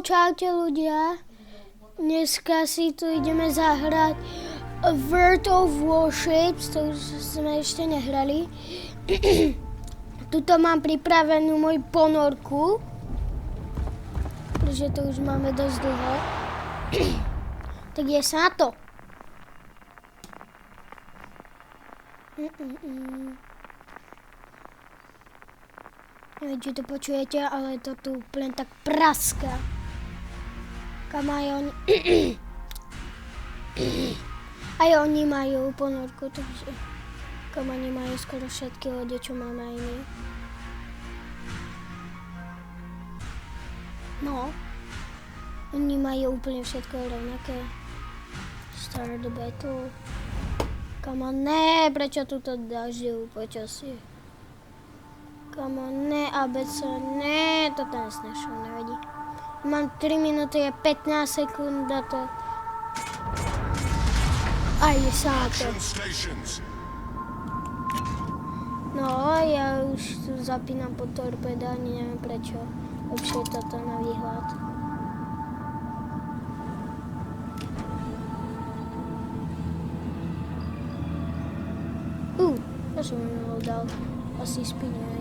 Čaute ľudia. Dneska si tu ideme zahrať World of Warships, to už sme ešte nehrali. Tuto mám pripravenú moju ponorku, pretože to už máme dosť dlho. Tak je sa na to. Neviem, či to počujete, ale to tu úplne tak praská. Kam aj oni... Aj oni majú ponorku, takže... Kam oni majú skoro všetky lode, čo máme aj my. No. Oni majú úplne všetko rovnaké. Start the battle. Come on, ne, prečo túto dažďovú počasie? Come on, ne, ABC, ne, to tam snašlo, nevadí. Mám 3 minúty a 15 sekúnd na to. Aj sa to. No, ja už tu zapínam pod torpeda, ani neviem prečo. Lepšie toto na výhľad. To som mi dal asi spíňa.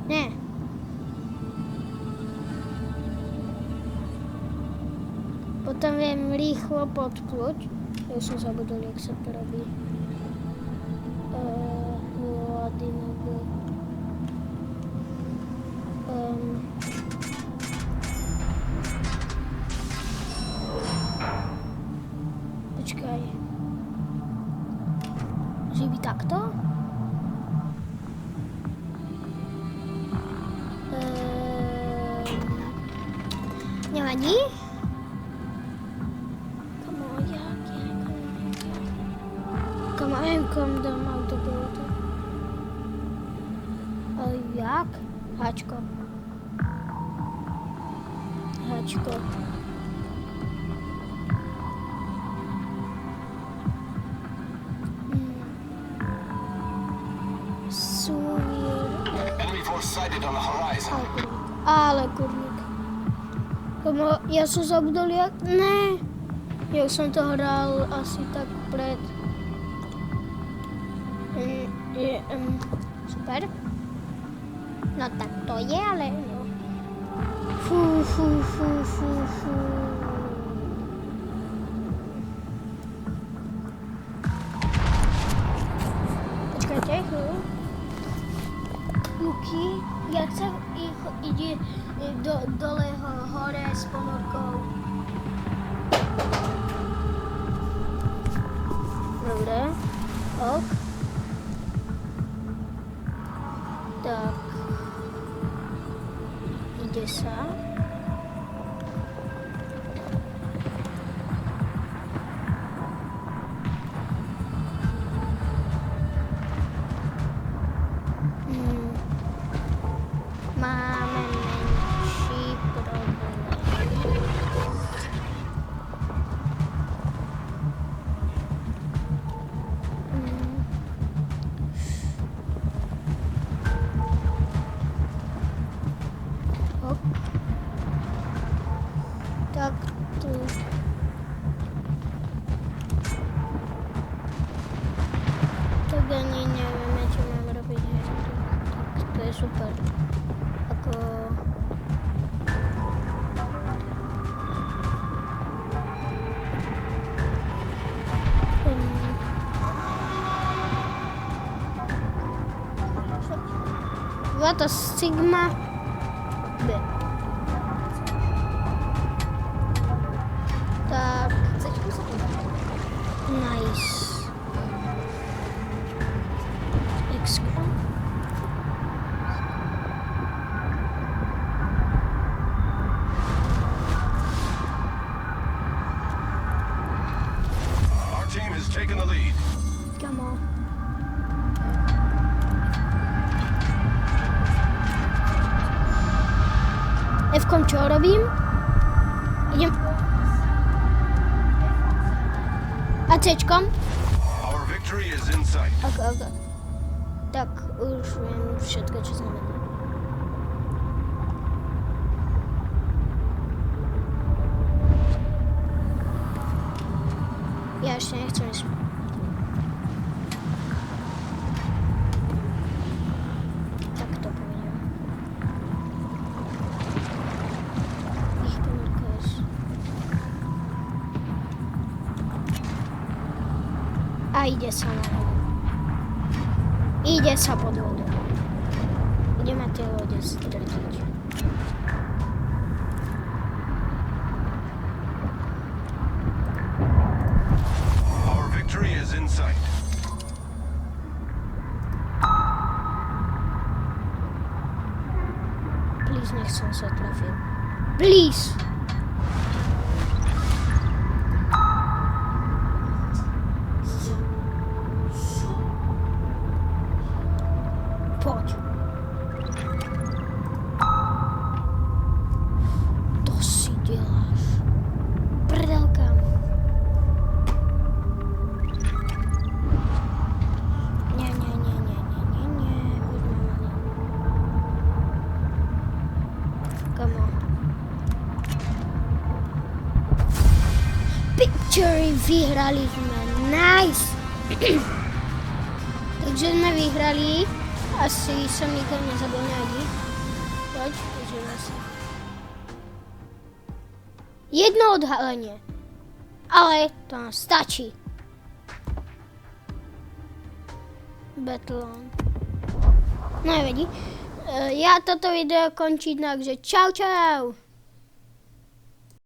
Ne. Potom viem rýchlo podpluť. Ja som zabudol, jak sa to robí. Počkaj. Že by takto? Nevadí? Kam dám autopilotu? Ale jak? Háčko. Ale kurník. Ja som zabudol jak... Ne. Ja som to hral asi tak pred... Super. No tak to je, ale no. Fú. Počkajte, Luky, jak sa ide dole hore s ponorkou. Dobre, ok. Tak, ide sa. Máme menší problém. Tak tu. Tak ani nevieme, čo mám robiť. Tak to je super. Ako... What a Sigma B. Tak. Nice. X-ko. Our team has taken the lead. Come on. F-kom čo robím? Idem... A C-čkom? Our victory is in sight. Ok. Tak, už viem všetko, čo znamená. A ide sa na vodu. Ide sa pod vodu. Ideme tie lode strediť. Our victory is in sight. Please, nech som sa trafil. Please! Poď. To si deláš. Prdelka. Nie. Poďme na ňu. Come on. Victory, vyhrali sme. Nice! Takže sme vyhrali. Asi som nikoho nezabil nejaký. Poď, užijeme si. Jedno odhalenie. Ale to nám stačí. Battle on. Nevadí. Ja toto video končím, takže čau.